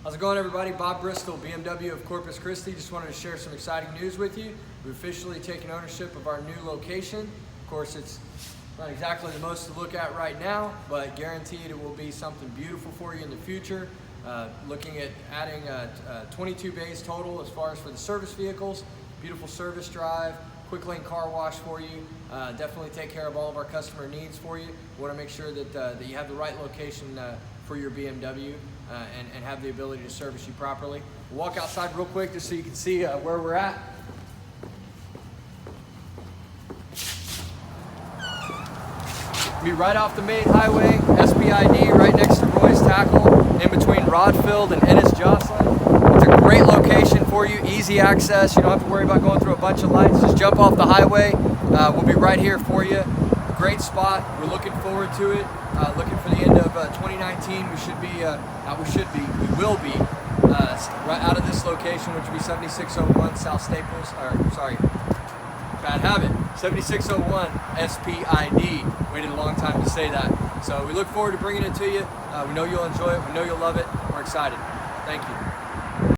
How's it going, everybody? Bob Bristol, BMW of Corpus Christi. Just wanted to share some exciting news with you. We've officially taken ownership of our new location. Of course, it's not exactly the most to look at right now, but guaranteed it will be something beautiful for you in the future. Looking at adding 22 bays total as far as for the service vehicles, beautiful service drive, quick lane car wash for you. Definitely take care of all of our customer needs for you. We want to make sure that you have the right location for your BMW and have the ability to service you properly. We'll walk outside real quick just so you can see where we're at. Be right off the main highway, SPID, right next to Roy's Tackle, in between Rodfield and Ennis Jocelyn. It's a great location for you, easy access. You don't have to worry about going through a bunch of lights. Just jump off the highway. We'll be right here for you. Great spot. We're looking forward to it. Looking for the end of 2019. We will be right out of this location, which will be 7601 South Staples. Bad habit. 7601 SPID. Waited a long time to say that. So we look forward to bringing it to you. We know you'll enjoy it. We know you'll love it. We're excited. Thank you.